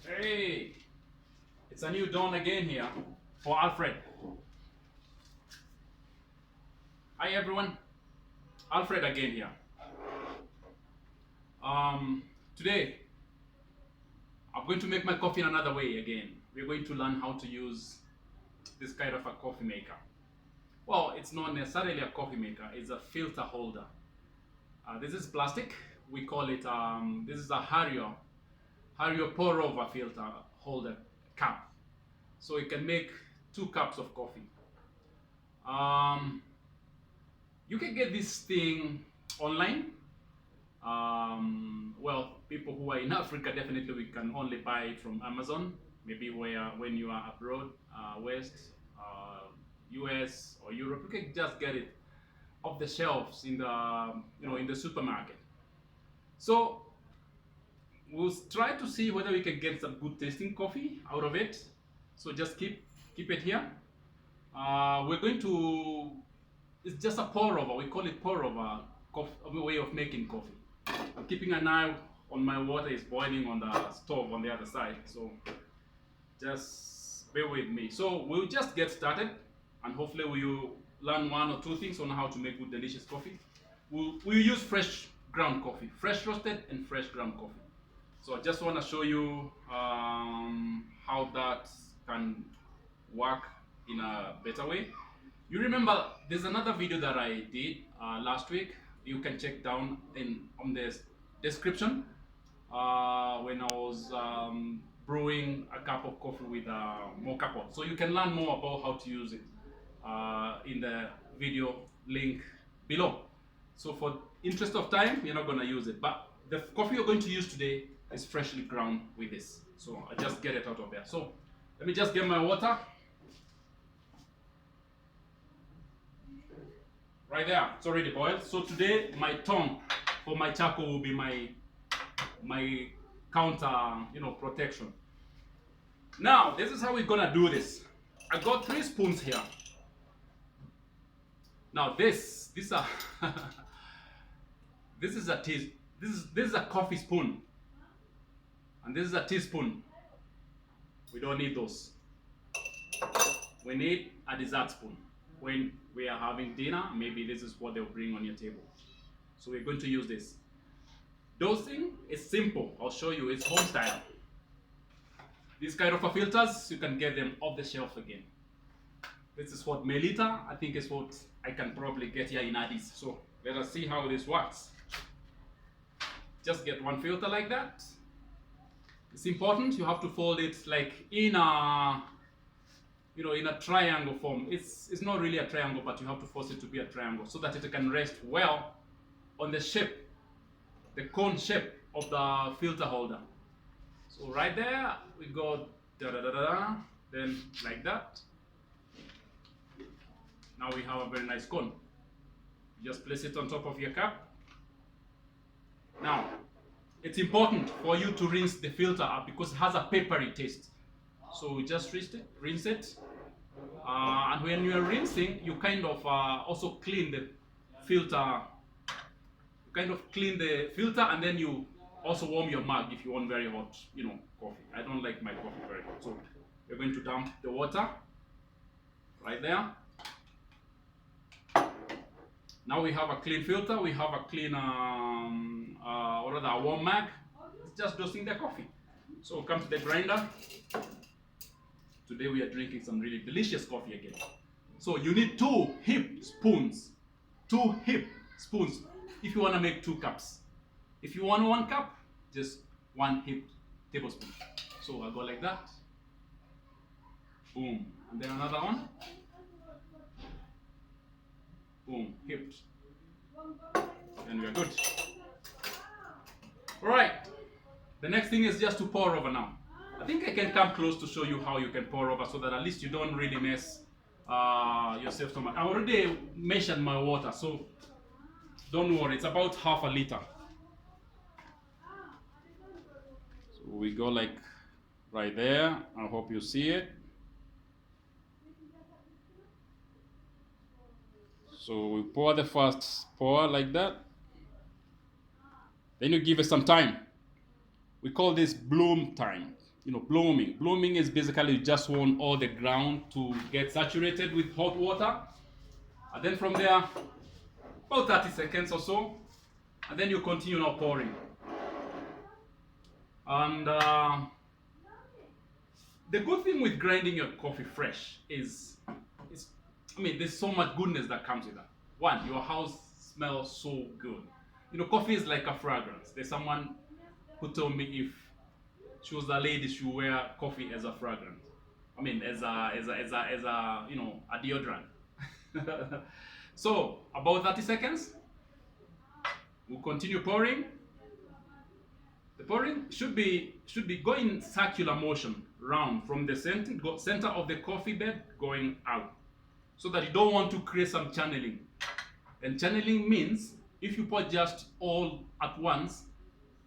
Hey, it's a new dawn again here for Alfred. Hi everyone, Alfred again here. Today I'm going to make my coffee in another way again. We're going to learn how to use this kind of a coffee maker. Well, it's not necessarily a coffee maker, it's a filter holder. This is plastic. We call it, this is a Harrier pour over filter holder cup. So you can make 2 cups of coffee. Um, you can get this thing online. Well, people who are in Africa, definitely we can only buy it from Amazon. Maybe when you are abroad, West, US or Europe, you can just get it off the shelves in the supermarket. So we'll try to see whether we can get some good tasting coffee out of it. So just keep it here. We're going to. It's just a pour over. We call it pour over way of making coffee. I'm keeping an eye on my water is boiling on the stove on the other side. So just bear with me. So we'll just get started, and hopefully we'll learn 1 or 2 things on how to make good delicious coffee. We'll use fresh ground coffee, fresh roasted and fresh ground coffee. So I just want to show you how that can work in a better way. You remember there's another video that I did last week. You can check down on the description when I was brewing a cup of coffee with a mocha pot. So you can learn more about how to use it in the video link below. So for interest of time, we're not going to use it. But the coffee you're going to use today is freshly ground with this. So I just get it out of there. So let me just get my water. Right there, it's already boiled. So today my tongue for my charcoal will be my counter, protection. Now this is how we're gonna do this. I got 3 spoons here. Now this is a this is a coffee spoon, and this is a teaspoon. We don't need those. We need a dessert spoon. When we are having dinner, maybe this is what they'll bring on your table. So we're going to use this. Dosing is simple. I'll show you. It's home style. These kind of filters, you can get them off the shelf again. This is what milliliter, I think is what I can probably get here in Addis. So let us see how this works. Just get 1 filter like that. It's important. You have to fold it like in a triangle form. It's not really a triangle, but you have to force it to be a triangle so that it can rest well on the shape, the cone shape of the filter holder. So right there, we go then like that. Now we have a very nice cone. You just place it on top of your cup. Now, it's important for you to rinse the filter up because it has a peppery taste. So we just rinse it. And when you are rinsing, you kind of also clean the filter. You kind of clean the filter, and then you also warm your mug if you want very hot, coffee. I don't like my coffee very hot. So we're going to dump the water right there. Now we have a clean filter. We have a clean, or rather a warm mug. It's just dosing the coffee. So come to the grinder. Today we are drinking some really delicious coffee again. So you need 2 hip spoons. 2 hip spoons if you want to make 2 cups. If you want 1 cup, just 1 hip tablespoon. So I go like that. Boom. And then another one. Boom. Hips. And we are good. Alright. The next thing is just to pour over now. I think I can come close to show you how you can pour over so that at least you don't really mess yourself so much. I already measured my water, so don't worry. It's about half a liter. So we go like right there. I hope you see it. So we pour the first pour like that. Then you give it some time. We call this bloom time. blooming. Blooming is basically you just want all the ground to get saturated with hot water, and then from there, about 30 seconds or so, and then you continue now pouring. And the good thing with grinding your coffee fresh is, there's so much goodness that comes with that. One, your house smells so good. Coffee is like a fragrance. There's someone who told me if she was a lady, she would wear coffee as a fragrance. As a a deodorant. So about 30 seconds, we'll continue pouring. The pouring should be going circular motion round from the center of the coffee bed going out, so that you don't want to create some channeling. And channeling means if you pour just all at once,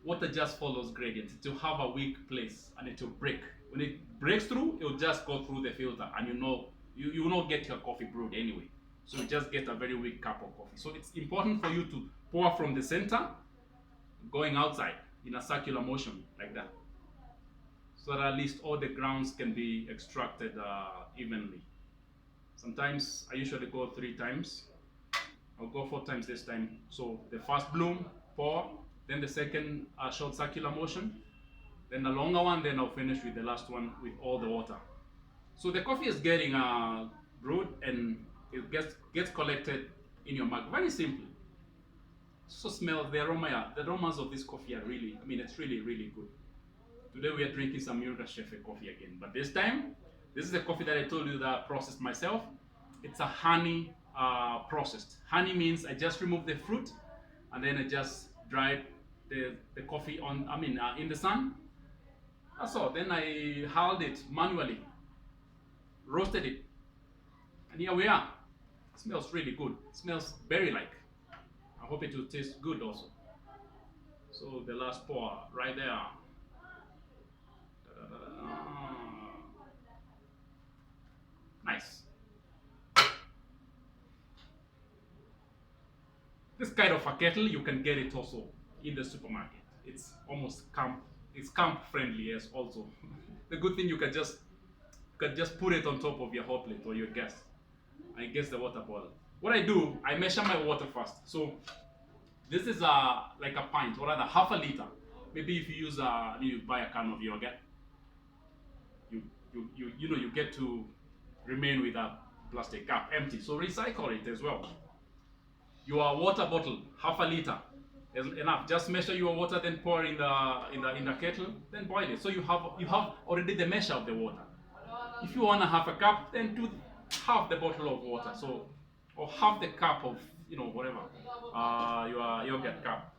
water just follows gradient. It will have a weak place and it will break. When it breaks through, it will just go through the filter, and you will not get your coffee brewed anyway. So you just get a very weak cup of coffee. So it's important for you to pour from the center, going outside in a circular motion like that, so that at least all the grounds can be extracted evenly. Sometimes I usually go 3 times. I'll go 4 times this time. So the first bloom, pour, then the second short circular motion, then the longer one, then I'll finish with the last one with all the water. So the coffee is getting brewed, and it gets collected in your mug very simply. So smell the aromas of this coffee are really, it's really, really good. Today we are drinking some Yirgacheffe coffee again, but this time, this is the coffee that I told you that I processed myself. It's a honey processed. Honey means I just remove the fruit, and then I just dried the coffee in the sun. That's all. Then I hulled it manually, roasted it, and here we are. It smells really good. It smells berry-like. I hope it will taste good also. So the last pour right there. Nice. This kind of a kettle, you can get it also in the supermarket. It's almost camp friendly as also. The good thing, you can just put it on top of your hot plate or your gas, and it gets the water boiled. What I do, I measure my water first. So this is like a pint, or rather half a liter. Maybe if you use you buy a can of yogurt, you get to remain with a plastic cup empty. So recycle it as well. Your water bottle, half a liter, is enough. Just measure your water, then pour in the kettle, then boil it. So you have already the measure of the water. If you want to have a cup, then do half the bottle of water. So, or half the cup of whatever your yogurt cup.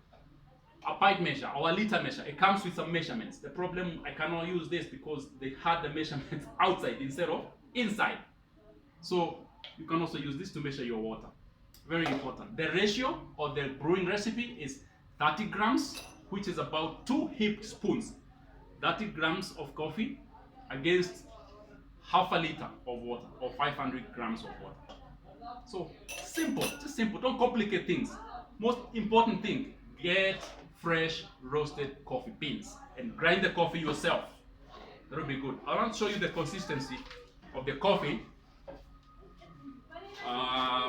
A pint measure or a liter measure. It comes with some measurements. The problem, I cannot use this because they had the measurements outside instead of inside. So you can also use this to measure your water. Very important. The ratio or the brewing recipe is 30 grams, which is about 2 heaped spoons. 30 grams of coffee against half a liter of water, or 500 grams of water. So simple, just simple. Don't complicate things. Most important thing, get fresh roasted coffee beans and grind the coffee yourself. That will be good. I want to show you the consistency of the coffee.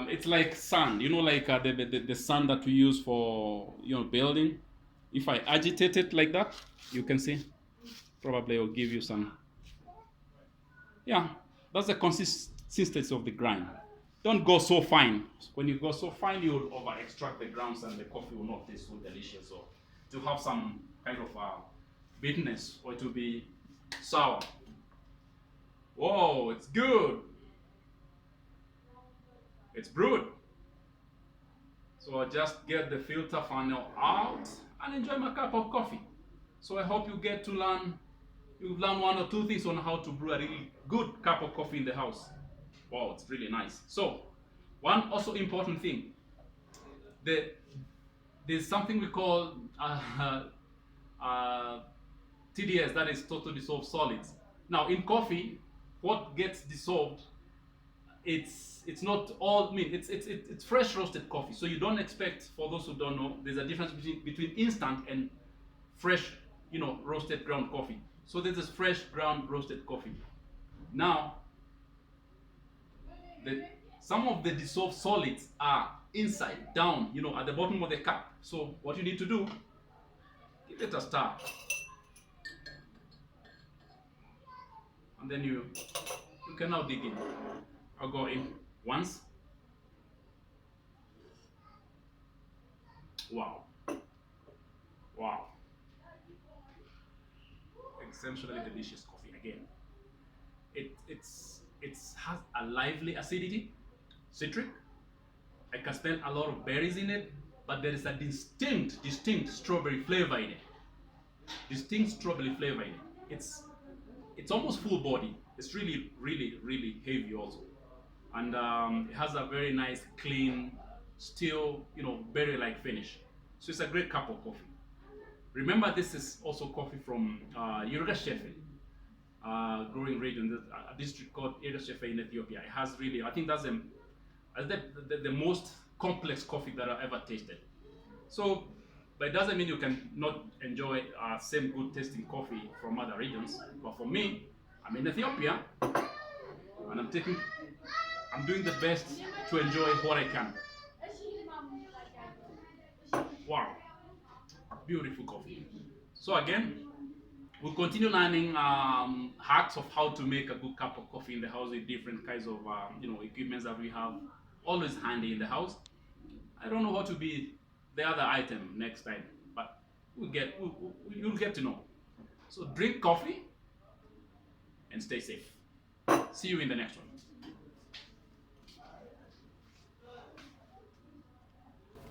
It's like sand, like the sand that we use for building. If I agitate it like that, you can see. Probably will give you some. Yeah, that's the consistency of the grind. Don't go so fine. When you go so fine, you will over extract the grounds, and the coffee will not taste so delicious. So to have some kind of bitterness, or it will be sour. Whoa, it's good. It's brewed. So I just get the filter funnel out and enjoy my cup of coffee. So I hope you get to learn, you've learned 1 or 2 things on how to brew a really good cup of coffee in the house. Wow, it's really nice. So one also important thing, there's something we call TDS, that is total dissolved solids. Now in coffee, what gets dissolved, it's not all, it's fresh roasted coffee. So you don't expect, for those who don't know, there's a difference between instant and fresh, roasted ground coffee. So this is fresh ground roasted coffee. Now, some of the dissolved solids are inside, down, at the bottom of the cup. So what you need to do, give it a stir. And then you can now dig in. I'll go in once. Wow. Wow. Exceptionally delicious coffee again. It has a lively acidity, citric. I can smell a lot of berries in it, but there is a distinct strawberry flavor in it. Distinct strawberry flavor in it. It's almost full body. It's really, really, really heavy also, and it has a very nice, clean, still, berry-like finish. So it's a great cup of coffee. Remember, this is also coffee from Yirgacheffe growing region, a district called Yirgacheffe in Ethiopia. It has really, I think that's the most complex coffee that I've ever tasted. So, but it doesn't mean you can not enjoy same good tasting coffee from other regions. But for me, I'm in Ethiopia, and I'm doing the best to enjoy what I can. Wow, beautiful coffee. So again, we'll continue learning hacks of how to make a good cup of coffee in the house with different kinds of equipments that we have always handy in the house. I don't know how to be the other item next time, but you'll get to know. So drink coffee and stay safe. See you in the next one.